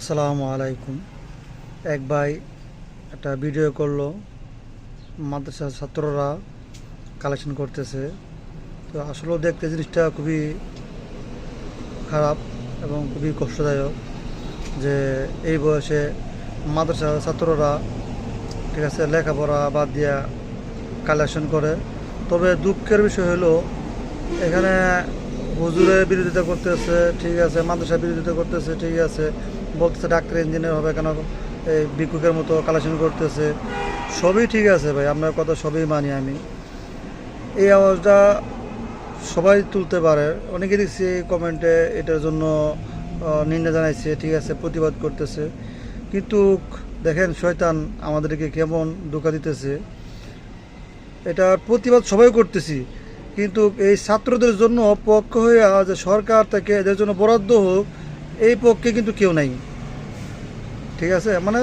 আসসালামু আলাইকুম। এক ভাই একটা ভিডিও করলো, মাদ্রাসার ছাত্ররা কালেকশন করতেছে। তো আসলেও দেখতে জিনিসটা খুবই খারাপ এবং খুবই কষ্টদায়ক যে এই বয়সে মাদ্রাসার ছাত্ররা, ঠিক আছে, লেখাপড়া বাদ দিয়া কালেকশন করে। তবে দুঃখের বিষয় হলো এখানে হুজুরের বিরোধিতা করতেছে, ঠিক আছে, মাদ্রাসার বিরোধিতা করতেছে, ঠিক আছে, বলতেছে ডাক্তার ইঞ্জিনিয়ার হবে কেন, এই ভিক্ষুকের মতো কালেকশন করতেছে। সবই ঠিক আছে ভাই, আপনার কথা সবই মানি আমি। এই আওয়াজটা সবাই তুলতে পারে। অনেকে দেখছি কমেন্টে এটার জন্য নিন্দা জানাইছে, ঠিক আছে, প্রতিবাদ করতেছে। কিন্তু দেখেন শয়তান আমাদেরকে কেমন ধোঁকা দিতেছে। এটার প্রতিবাদ সবাই করতেছি, কিন্তু এই ছাত্রদের জন্য পক্ষ হয়ে যে সরকার থেকে এদের জন্য বরাদ্দ হোক, এই পক্ষে কিন্তু কেউ নাই। ঠিক আছে, মানে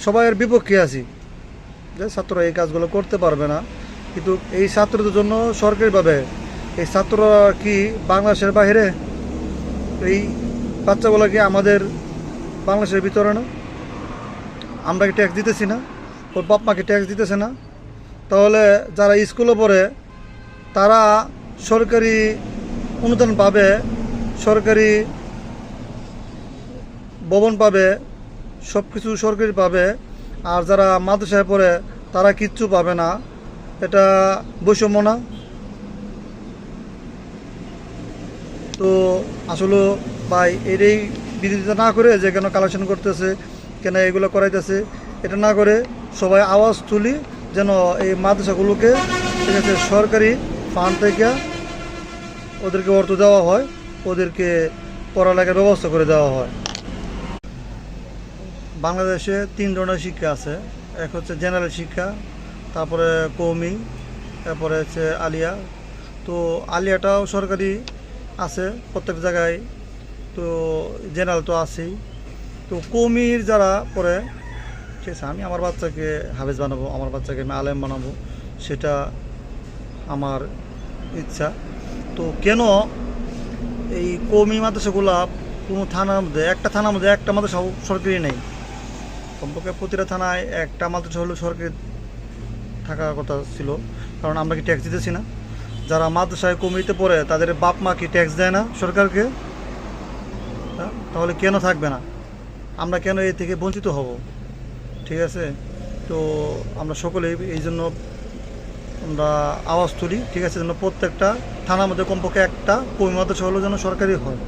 সবাইয়ের বিপক্ষে আছি যে ছাত্ররা এই কাজগুলো করতে পারবে না। কিন্তু এই ছাত্রদের জন্য সরকারিভাবে এই ছাত্ররা কি বাংলাদেশের বাইরে, এই বাচ্চাগুলো কি আমাদের বাংলাদেশের ভিতরে না? আমরা কি ট্যাক্স দিতেছি না? ওর বাপ মাকে ট্যাক্স দিতেছে না? তাহলে যারা স্কুলে পড়ে তারা সরকারি অনুদান পাবে, সরকারি ভবন পাবে, সব কিছু সরকারি পাবে। আর যারা মাদ্রাসায় পড়ে তারা কিচ্ছু পাবে না। এটা বৈষম্য না? তো আসলে ভাই এটাই বিরোধিতা না করে যে কেন কালেকশন করতেছে, কেন এগুলো করাইতেছে, এটা না করে সবাই আওয়াজ তুলি যেন এই মাদ্রাসাগুলোকে, ঠিক আছে, সরকারি ফান্ড থেকে ওদেরকে অর্থ দেওয়া হয়, ওদেরকে পড়ালেখার ব্যবস্থা করে দেওয়া হয়। বাংলাদেশে 3 ধরনের শিক্ষা আছে। এক হচ্ছে জেনারেল শিক্ষা, তারপরে কওমি, তারপরে হচ্ছে আলিয়া। তো আলিয়াটাও সরকারি আছে প্রত্যেক জায়গায়, তো জেনারেল তো আছেই। তো কওমির যারা পড়ে, ঠিক আছে, আমি আমার বাচ্চাকে হাফেজ বানাবো, আমার বাচ্চাকে আমি আলেম বানাবো, সেটা আমার ইচ্ছা। তো কেন এই কওমি মাদ্রাসাগুলা কোনো থানার মধ্যে, একটা থানার মধ্যে একটা মাদ্রাসা সরকারি নেই? কমপক্ষে প্রতিটা থানায় একটা মাদ্রাসা হলেও সরকারি থাকার কথা ছিল। কারণ আমরা কি ট্যাক্স দিতেছি না? যারা মাদ্রাসায় কমিতে পড়ে তাদের বাপ মা কি ট্যাক্স দেয় না সরকারকে? তাহলে কেন থাকবে না? আমরা কেন এই থেকে বঞ্চিত হব? ঠিক আছে, তো আমরা সকলেই এই জন্য আমরা আওয়াজ তুলি, ঠিক আছে, যেন প্রত্যেকটা থানার মধ্যে কমপক্ষে একটা কমি মাদ্রাসা হলেও যেন সরকারি হয়।